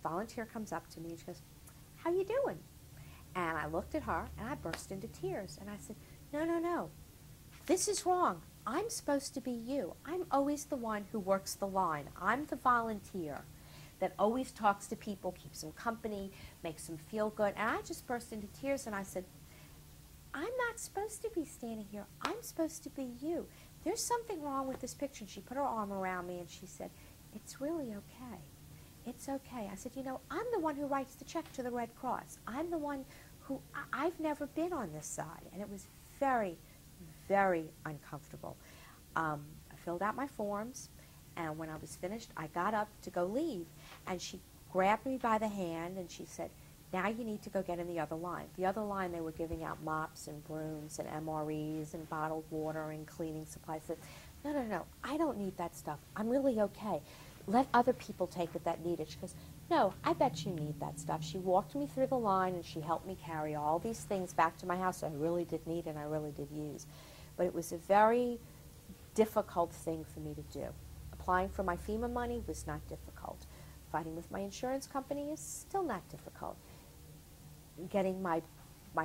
volunteer comes up to me and she goes, "How you doing?" And I looked at her and I burst into tears. And I said, "No, no, no. This is wrong. I'm supposed to be you. I'm always the one who works the line. I'm the volunteer that always talks to people, keeps them company, makes them feel good." And I just burst into tears and I said, "I'm not supposed to be standing here. I'm supposed to be you. There's something wrong with this picture." And she put her arm around me and she said, "It's really okay. It's okay." I said, "You know, I'm the one who writes the check to the Red Cross. I'm the one who, I've never been on this side." And it was very, very uncomfortable. I filled out my forms, and when I was finished, I got up to go leave. And she grabbed me by the hand and she said, "Now you need to go get in the other line." The other line, they were giving out mops and brooms and MREs and bottled water and cleaning supplies. I said, "No, no, no, I don't need that stuff. I'm really okay. Let other people take it that need it." She goes, "No, I bet you need that stuff." She walked me through the line and she helped me carry all these things back to my house I really did need and I really did use. But it was a very difficult thing for me to do. Applying for my FEMA money was not difficult. Fighting with my insurance company is still not difficult. Getting my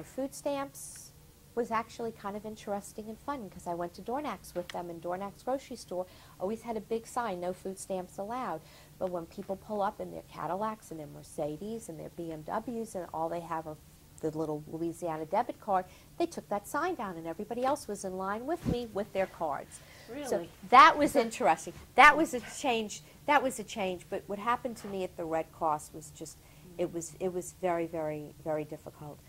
food stamps was actually kind of interesting and fun because I went to Dornax with them, and Dornax grocery store always had a big sign, "No food stamps allowed." But when people pull up in their Cadillacs and their Mercedes and their BMWs and all they have are the little Louisiana debit card, they took that sign down and everybody else was in line with me with their cards. Really? So that was interesting. That was a change. But what happened to me at the Red Cross was just, it was very, very, very difficult.